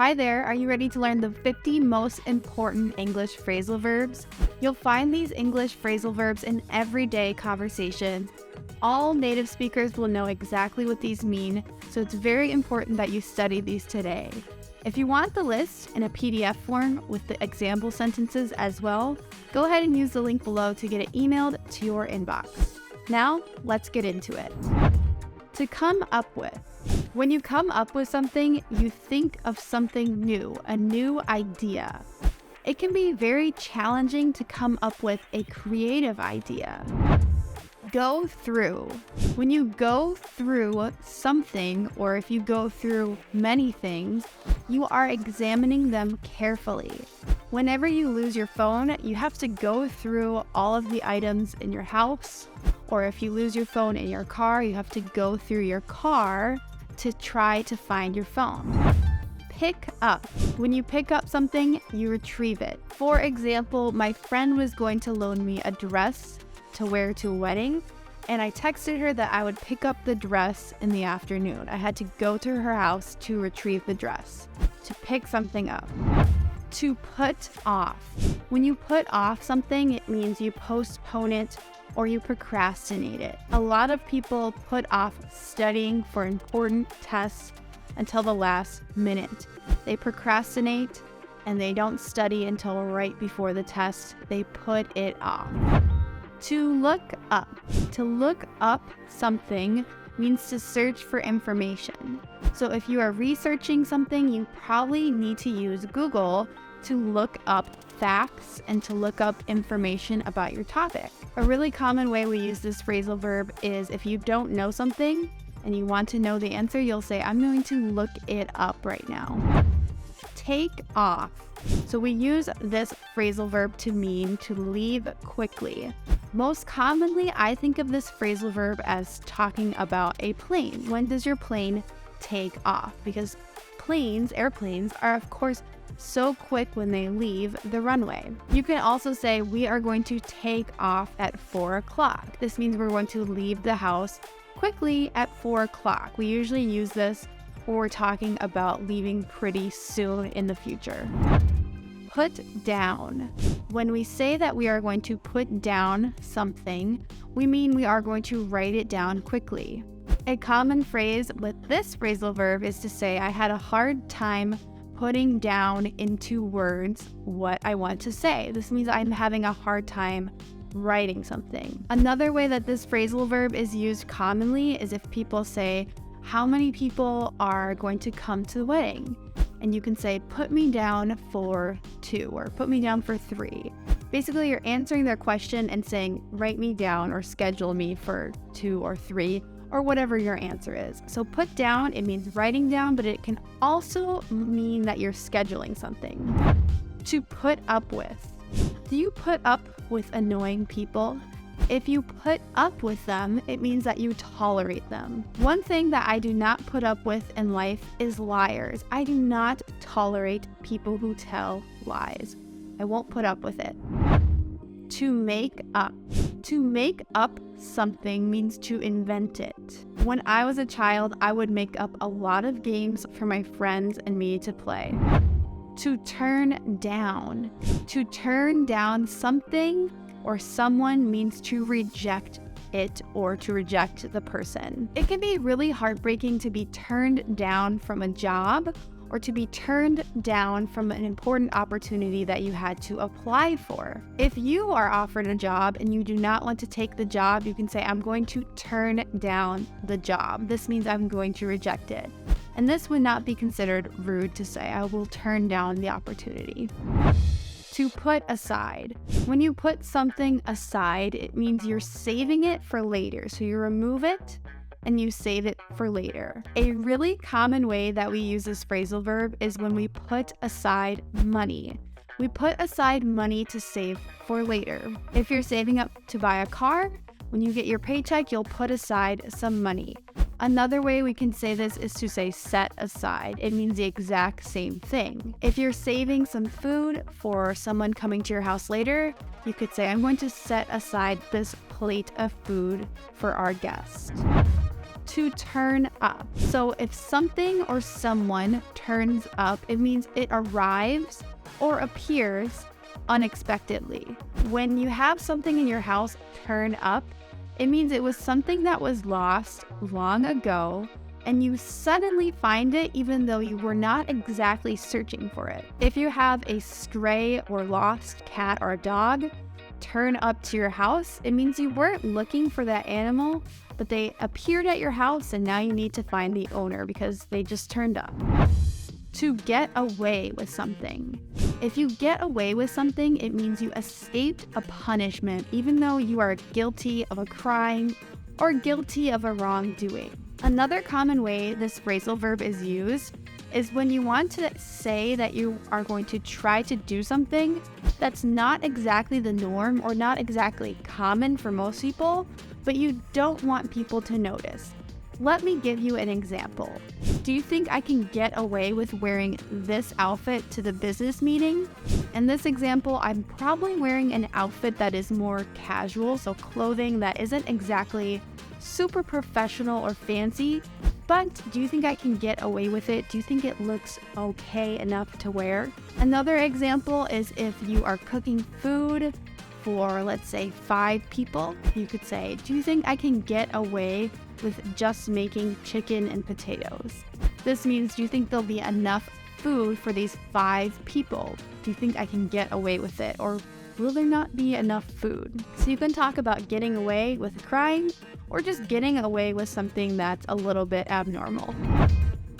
Hi there, are you ready to learn the 50 most important English phrasal verbs? You'll find these English phrasal verbs in everyday conversation. All native speakers will know exactly what these mean, so it's very important that you study these today. If you want the list in a PDF form with the example sentences as well, go ahead and use the link below to get it emailed to your inbox. Now, let's get into it. To come up with. When you come up with something, you think of something new, a new idea. It can be very challenging to come up with a creative idea. Go through. When you go through something, or if you go through many things, you are examining them carefully. Whenever you lose your phone, you have to go through all of the items in your house, or if you lose your phone in your car, you have to go through your car to try to find your phone. Pick up. When you pick up something, you retrieve it. For example, my friend was going to loan me a dress to wear to a wedding, and I texted her that I would pick up the dress in the afternoon. I had to go to her house to retrieve the dress, to pick something up. To put off. When you put off something, it means you postpone it or you procrastinate it. A lot of people put off studying for important tests until the last minute. They procrastinate and they don't study until right before the test. They put it off. To look up. To look up something means to search for information. So if you are researching something, you probably need to use Google to look up facts and to look up information about your topic. A really common way we use this phrasal verb is if you don't know something and you want to know the answer, you'll say, I'm going to look it up right now. Take off. So we use this phrasal verb to mean to leave quickly. Most commonly, I think of this phrasal verb as talking about a plane. When does your plane take off? Because airplanes are of course so quick when they leave the runway. You can also say we are going to take off at 4 o'clock. This means we're going to leave the house quickly at 4 o'clock. We usually use this when we're talking about leaving pretty soon in the future. Put down. When we say that we are going to put down something, we mean we are going to write it down quickly. A common phrase with this phrasal verb is to say, I had a hard time putting down into words what I want to say. This means I'm having a hard time writing something. Another way that this phrasal verb is used commonly is if people say, how many people are going to come to the wedding? And you can say, put me down for 2 or put me down for 3. Basically, you're answering their question and saying, write me down or schedule me for 2 or 3 or whatever your answer is. So put down, it means writing down, but it can also mean that you're scheduling something. To put up with. Do you put up with annoying people? If you put up with them, it means that you tolerate them. One thing that I do not put up with in life is liars. I do not tolerate people who tell lies. I won't put up with it. To make up. To make up something means to invent it. When I was a child, I would make up a lot of games for my friends and me to play. To turn down. To turn down something or someone means to reject it or to reject the person. It can be really heartbreaking to be turned down from a job or to be turned down from an important opportunity that you had to apply for. If you are offered a job and you do not want to take the job, you can say, I'm going to turn down the job. This means I'm going to reject it. And this would not be considered rude to say, I will turn down the opportunity. To put aside. When you put something aside, it means you're saving it for later. So you remove it and you save it for later. A really common way that we use this phrasal verb is when we put aside money. We put aside money to save for later. If you're saving up to buy a car, when you get your paycheck, you'll put aside some money. Another way we can say this is to say set aside. It means the exact same thing. If you're saving some food for someone coming to your house later, you could say, I'm going to set aside this plate of food for our guest. To turn up. So if something or someone turns up, it means it arrives or appears unexpectedly. When you have something in your house turn up, it means it was something that was lost long ago and you suddenly find it even though you were not exactly searching for it. If you have a stray or lost cat or dog turn up to your house, it means you weren't looking for that animal, but they appeared at your house and now you need to find the owner because they just turned up. To get away with something. If you get away with something, it means you escaped a punishment even though you are guilty of a crime or guilty of a wrongdoing. Another common way this phrasal verb is used is when you want to say that you are going to try to do something that's not exactly the norm or not exactly common for most people, but you don't want people to notice. Let me give you an example. Do you think I can get away with wearing this outfit to the business meeting? In this example, I'm probably wearing an outfit that is more casual, so clothing that isn't exactly super professional or fancy, but do you think I can get away with it? Do you think it looks okay enough to wear? Another example is if you are cooking food for, let's say, 5 people, you could say, do you think I can get away with just making chicken and potatoes? This means, do you think there'll be enough food for these 5 people? Do you think I can get away with it? Or will there not be enough food? So you can talk about getting away with a crime or just getting away with something that's a little bit abnormal.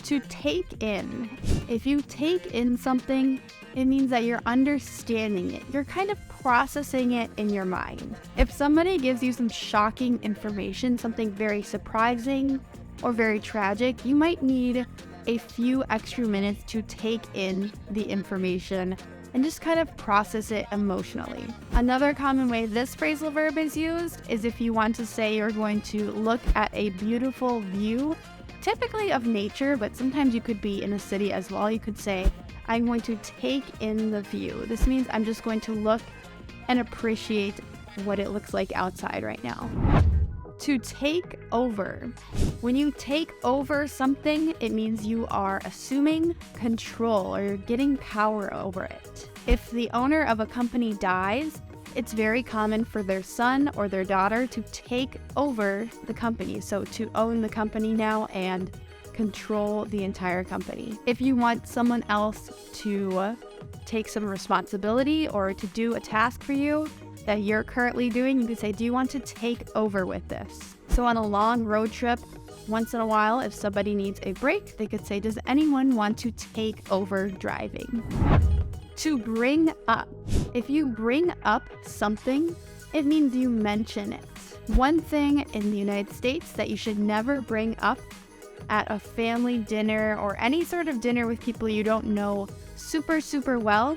To take in. If you take in something, it means that you're understanding it. You're kind of processing it in your mind. If somebody gives you some shocking information, something very surprising or very tragic, you might need a few extra minutes to take in the information and just kind of process it emotionally. Another common way this phrasal verb is used is if you want to say you're going to look at a beautiful view, typically of nature, but sometimes you could be in a city as well. You could say, I'm going to take in the view. This means I'm just going to look and appreciate what it looks like outside right now. To take over. When you take over something, it means you are assuming control or you're getting power over it. If the owner of a company dies, it's very common for their son or their daughter to take over the company. So to own the company now and control the entire company. If you want someone else to take some responsibility or to do a task for you that you're currently doing, you could say, do you want to take over with this? So on a long road trip, once in a while, if somebody needs a break, they could say, does anyone want to take over driving? To bring up. If you bring up something, it means you mention it. One thing in the United States that you should never bring up at a family dinner or any sort of dinner with people you don't know super well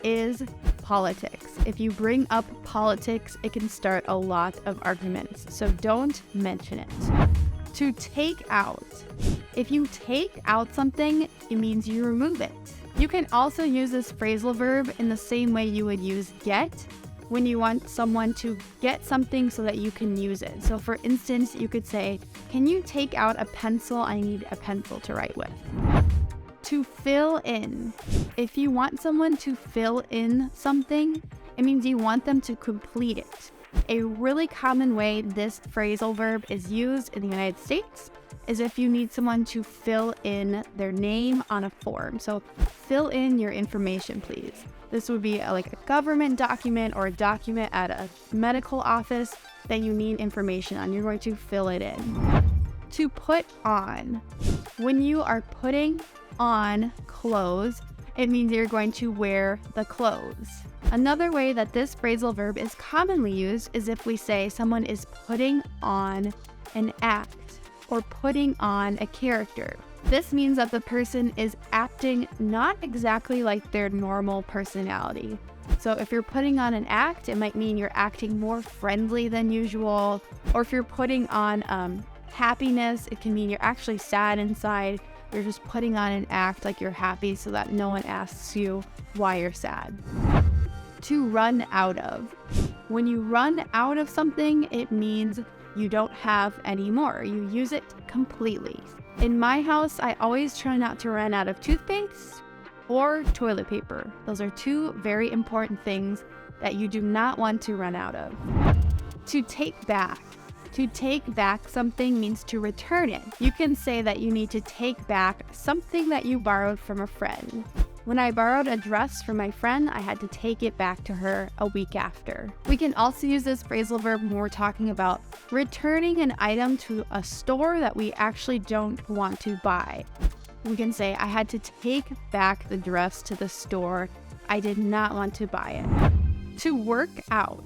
is politics. If you bring up politics, it can start a lot of arguments. So don't mention it. To take out. If you take out something, it means you remove it. You can also use this phrasal verb in the same way you would use get when you want someone to get something so that you can use it. So for instance, you could say, can you take out a pencil? I need a pencil to write with. To fill in. If you want someone to fill in something, it means you want them to complete it. A really common way this phrasal verb is used in the United States is if you need someone to fill in their name on a form. So fill in your information, please. This would be like a government document or a document at a medical office that you need information on. You're going to fill it in. To put on. When you are putting on clothes, it means you're going to wear the clothes. Another way that this phrasal verb is commonly used is if we say someone is putting on an act or putting on a character. This means that the person is acting not exactly like their normal personality. So if you're putting on an act, it might mean you're acting more friendly than usual. Or if you're putting on happiness, it can mean you're actually sad inside. You're just putting on an act like you're happy so that no one asks you why you're sad. To run out of. When you run out of something, it means you don't have anymore. You use it completely. In my house, I always try not to run out of toothpaste or toilet paper. Those are two very important things that you do not want to run out of. To take back. To take back something means to return it. You can say that you need to take back something that you borrowed from a friend. When I borrowed a dress from my friend, I had to take it back to her a week after. We can also use this phrasal verb when we're talking about returning an item to a store that we actually don't want to buy. We can say, I had to take back the dress to the store. I did not want to buy it. To work out.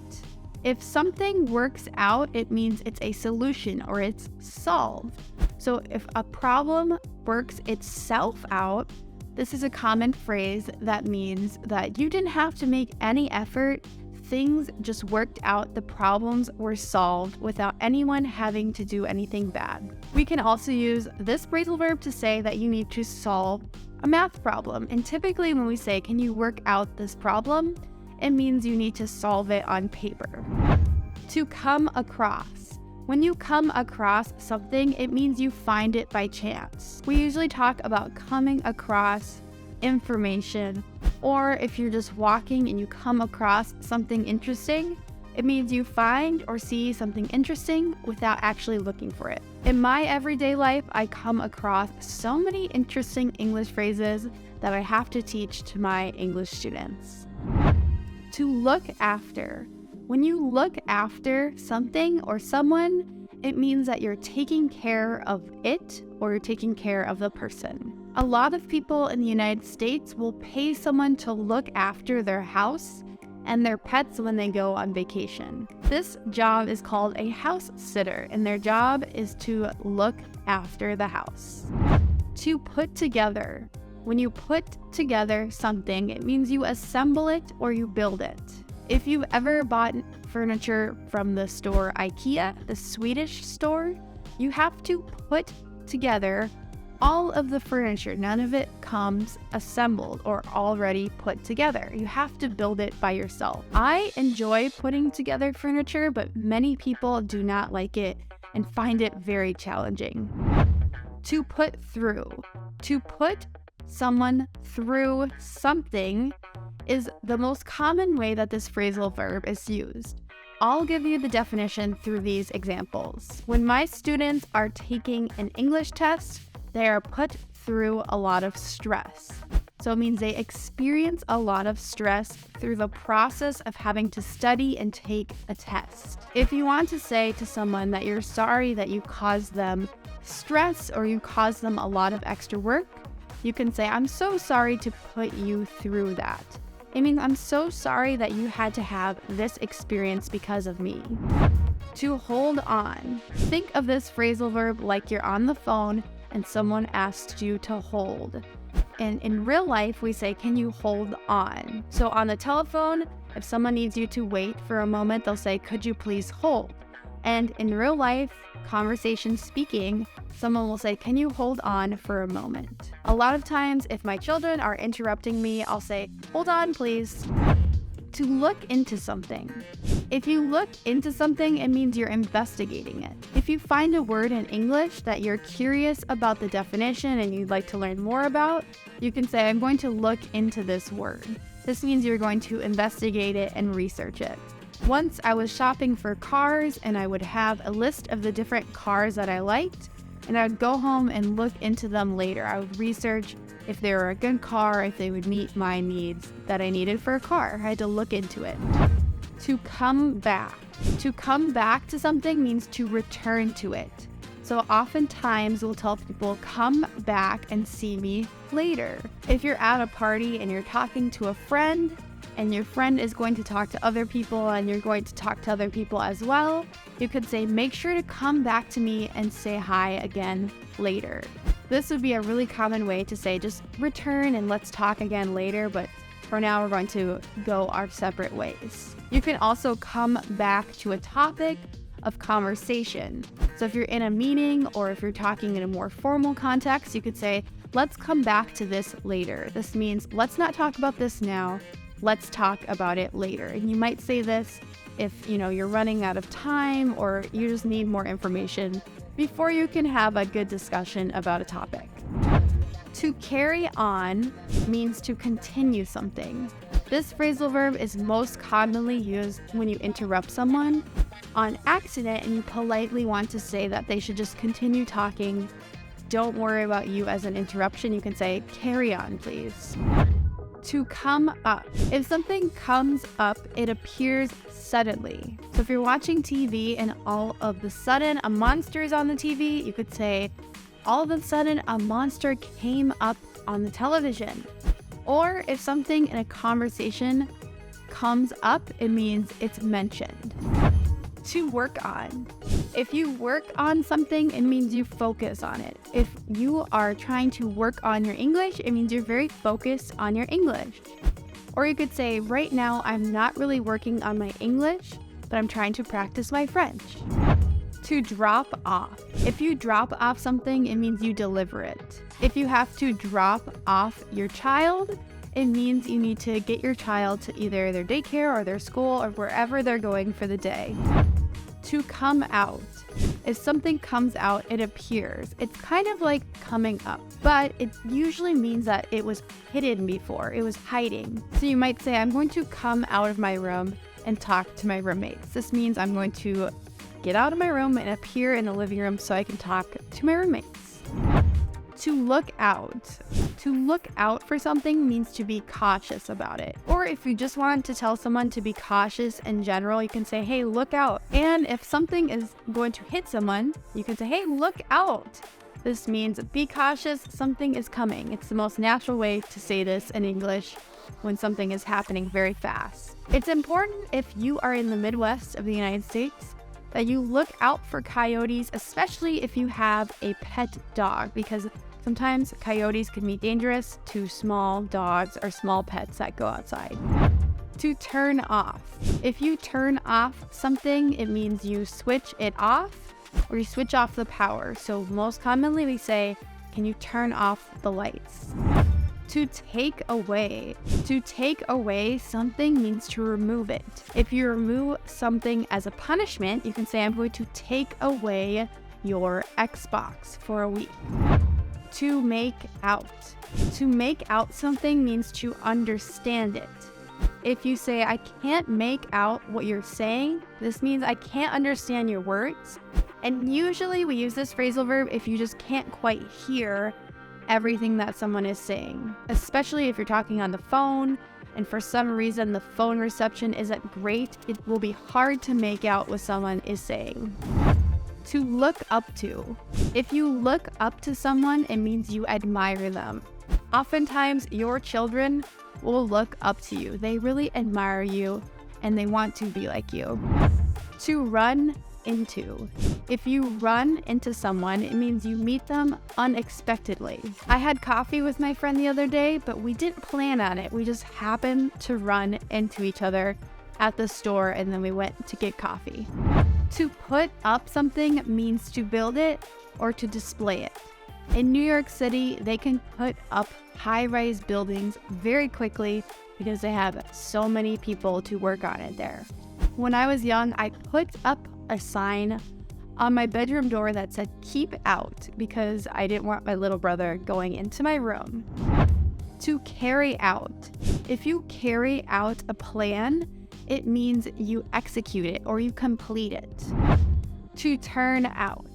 If something works out, it means it's a solution or it's solved. So if a problem works itself out, this is a common phrase that means that you didn't have to make any effort. Things just worked out. The problems were solved without anyone having to do anything bad. We can also use this phrasal verb to say that you need to solve a math problem. And typically when we say, can you work out this problem? It means you need to solve it on paper. To come across. When you come across something, it means you find it by chance. We usually talk about coming across information, or if you're just walking and you come across something interesting, it means you find or see something interesting without actually looking for it. In my everyday life, I come across so many interesting English phrases that I have to teach to my English students. To look after. When you look after something or someone, it means that you're taking care of it or you're taking care of the person. A lot of people in the United States will pay someone to look after their house and their pets when they go on vacation. This job is called a house sitter, and their job is to look after the house. To put together. When you put together something, it means you assemble it or you build it. If you've ever bought furniture from the store IKEA, the Swedish store, you have to put together all of the furniture. None of it comes assembled or already put together. You have to build it by yourself. I enjoy putting together furniture, but many people do not like it and find it very challenging. To put through. To put someone through something is the most common way that this phrasal verb is used. I'll give you the definition through these examples. When my students are taking an English test, they are put through a lot of stress. So it means they experience a lot of stress through the process of having to study and take a test. If you want to say to someone that you're sorry that you caused them stress or you caused them a lot of extra work, you can say, I'm so sorry to put you through that. It means I'm so sorry that you had to have this experience because of me. To hold on. Think of this phrasal verb like you're on the phone and someone asked you to hold. And in real life, we say, can you hold on? So on the telephone, if someone needs you to wait for a moment, they'll say, could you please hold? And in real life, conversation speaking, someone will say, can you hold on for a moment? A lot of times, if my children are interrupting me, I'll say, hold on, please. To look into something. If you look into something, it means you're investigating it. If you find a word in English that you're curious about the definition and you'd like to learn more about, you can say, I'm going to look into this word. This means you're going to investigate it and research it. Once I was shopping for cars and I would have a list of the different cars that I liked, and I would go home and look into them later. I would research if they were a good car, if they would meet my needs that I needed for a car. I had to look into it. To come back. To come back to something means to return to it. So oftentimes we'll tell people, come back and see me later. If you're at a party and you're talking to a friend, and your friend is going to talk to other people and you're going to talk to other people as well, you could say, make sure to come back to me and say hi again later. This would be a really common way to say, just return and let's talk again later, but for now we're going to go our separate ways. You can also come back to a topic of conversation. So if you're in a meeting or if you're talking in a more formal context, you could say, let's come back to this later. This means let's not talk about this now. Let's talk about it later. And you might say this if you're running out of time or you just need more information before you can have a good discussion about a topic. To carry on means to continue something. This phrasal verb is most commonly used when you interrupt someone on accident and you politely want to say that they should just continue talking. Don't worry about you as an interruption. You can say, carry on, please. To come up. If something comes up, it appears suddenly. So if you're watching TV and all of a sudden a monster is on the TV, you could say, all of a sudden a monster came up on the television. Or if something in a conversation comes up, it means it's mentioned. To work on. If you work on something, it means you focus on it. If you are trying to work on your English, it means you're very focused on your English. Or you could say, right now, I'm not really working on my English, but I'm trying to practice my French. To drop off. If you drop off something, it means you deliver it. If you have to drop off your child, it means you need to get your child to either their daycare or their school or wherever they're going for the day. To come out. If something comes out, it appears. It's kind of like coming up, but it usually means that it was hidden before. It was hiding. So you might say, I'm going to come out of my room and talk to my roommates. This means I'm going to get out of my room and appear in the living room so I can talk to my roommates. To look out. To look out for something means to be cautious about it. Or if you just want to tell someone to be cautious in general, you can say, hey, look out. And if something is going to hit someone, you can say, hey, look out. This means be cautious, something is coming. It's the most natural way to say this in English when something is happening very fast. It's important if you are in the Midwest of the United States that you look out for coyotes, especially if you have a pet dog, because sometimes coyotes can be dangerous to small dogs or small pets that go outside. To turn off. If you turn off something, it means you switch it off or you switch off the power. So most commonly we say, can you turn off the lights? To take away. To take away something means to remove it. If you remove something as a punishment, you can say, I'm going to take away your Xbox for a week. To make out. To make out something means to understand it. If you say, I can't make out what you're saying, this means I can't understand your words. And usually we use this phrasal verb if you just can't quite hear everything that someone is saying, especially if you're talking on the phone and for some reason the phone reception isn't great, it will be hard to make out what someone is saying. To look up to. If you look up to someone, it means you admire them. Oftentimes, your children will look up to you. They really admire you and they want to be like you. To run into. If you run into someone, it means you meet them unexpectedly. I had coffee with my friend the other day, but we didn't plan on it. We just happened to run into each other at the store and then we went to get coffee. To put up something means to build it or to display it. In New York City, they can put up high-rise buildings very quickly because they have so many people to work on it there. When I was young, I put up a sign on my bedroom door that said keep out because I didn't want my little brother going into my room. To carry out. If you carry out a plan, it means you execute it or you complete it. To turn out.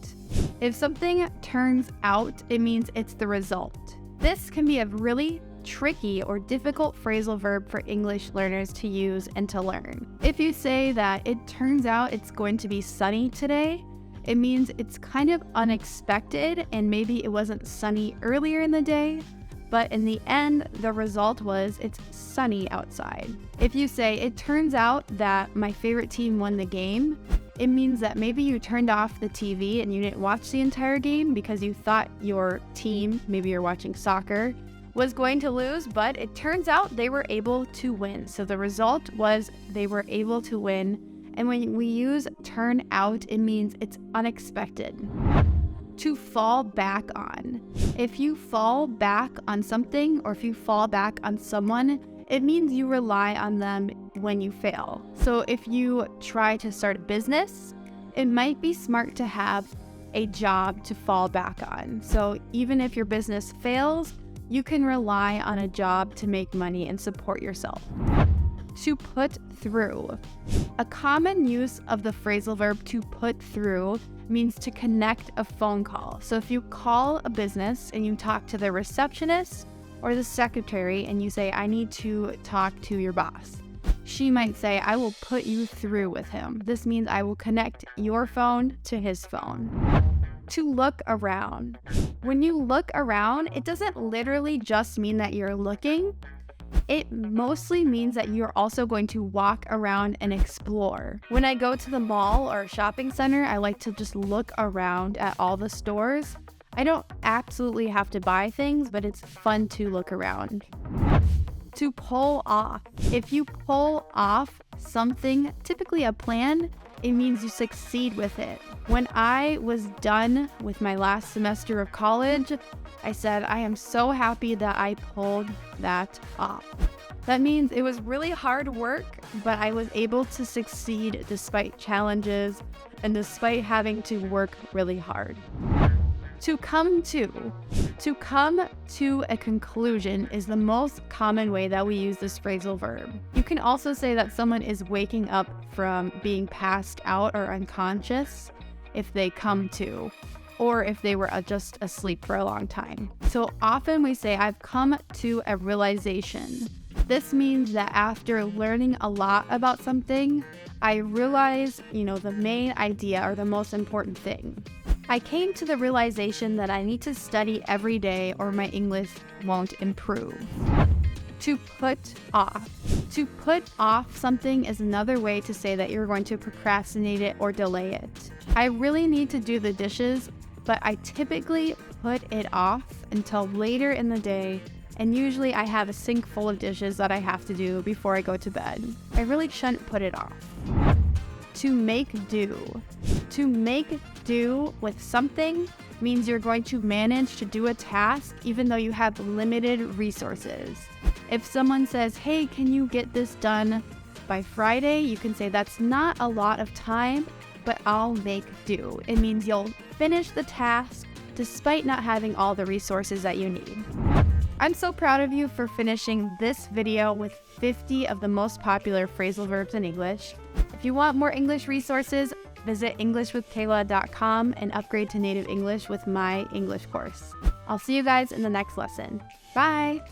If something turns out, it means it's the result. This can be a really tricky or difficult phrasal verb for English learners to use and to learn. If you say that it turns out it's going to be sunny today, it means it's kind of unexpected and maybe it wasn't sunny earlier in the day, but in the end, the result was it's sunny outside. If you say it turns out that my favorite team won the game, it means that maybe you turned off the TV and you didn't watch the entire game because you thought your team, maybe you're watching soccer, was going to lose, but it turns out they were able to win. So the result was they were able to win. And when we use turn out, it means it's unexpected. To fall back on. If you fall back on something or if you fall back on someone, It means you rely on them when you fail. So if you try to start a business, it might be smart to have a job to fall back on. So even if your business fails, you can rely on a job to make money and support yourself. To put through. A common use of the phrasal verb to put through means to connect a phone call. So if you call a business and you talk to the receptionist or the secretary and you say, I need to talk to your boss, she might say, I will put you through with him. This means I will connect your phone to his phone. To look around. When you look around, it doesn't literally just mean that you're looking. It mostly means that you're also going to walk around and explore. When I go to the mall or shopping center, I like to just look around at all the stores. I don't absolutely have to buy things, but it's fun to look around. To pull off. If you pull off something, typically a plan, it means you succeed with it. When I was done with my last semester of college, I said, I am so happy that I pulled that off. That means it was really hard work, but I was able to succeed despite challenges and despite having to work really hard. To come to. To come to a conclusion is the most common way that we use this phrasal verb. You can also say that someone is waking up from being passed out or unconscious if they come to, or if they were just asleep for a long time. So often we say, I've come to a realization. This means that after learning a lot about something, I realize, the main idea or the most important thing. I came to the realization that I need to study every day or my English won't improve. To put off. To put off something is another way to say that you're going to procrastinate it or delay it. I really need to do the dishes, but I typically put it off until later in the day, and usually I have a sink full of dishes that I have to do before I go to bed. I really shouldn't put it off. To make do. To make do with something means you're going to manage to do a task even though you have limited resources. If someone says, hey, can you get this done by Friday? You can say, that's not a lot of time, but I'll make do. It means you'll finish the task despite not having all the resources that you need. I'm so proud of you for finishing this video with 50 of the most popular phrasal verbs in English. If you want more English resources, visit EnglishWithKayla.com and upgrade to native English with my English course. I'll see you guys in the next lesson. Bye!